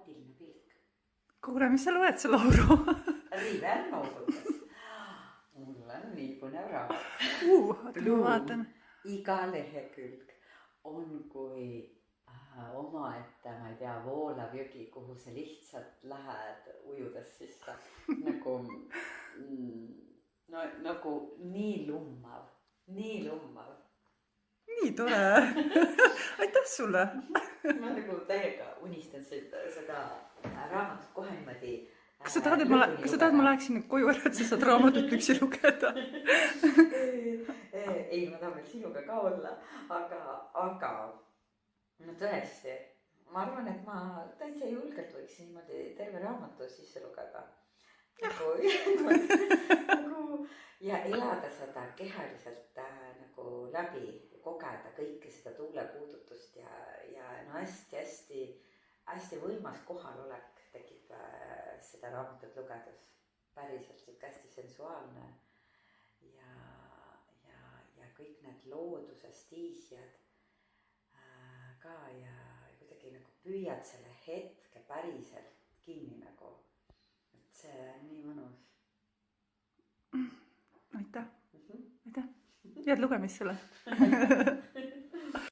empaatiline pilk. Kuule, mis sa loed, see Lauru? Riiver noogutas. Mul on nii põnev raamat. Oota, ma vaatan. Iga lehekülg on kui omaette, ma ei tea, voolav jõgi, kuhu sa lihtsalt lähed ujudes sisse. Nagu nii lummav, nii lummav. Nii tore. Aitäh sulle. Ma nagu täiega unistan seda raamatut kohe niimoodi. Kas sa tahad, et ma läheksin nüüd koju ära, et sa saad raamatut üksi lugeda? Ei, ma tahan veel sinuga ka olla, aga no tõesti, ma arvan, et ma täitsa julgelt võiksin niimoodi terve raamatu sisse lugeda. Ja elada seda kehaliselt nagu läbi, kogeda kõike seda tuulepuudutust ja no hästi võimas kohalolek tekib seda raamatut lugedes. Päriselt siuke hästi sensuaalne ja kõik need looduse stiisiad ka ja kuidagi nagu püüad selle hetke päriselt kinni nagu. Et see on nii mõnus. Aitäh. Aitäh. Head lugemist sulle.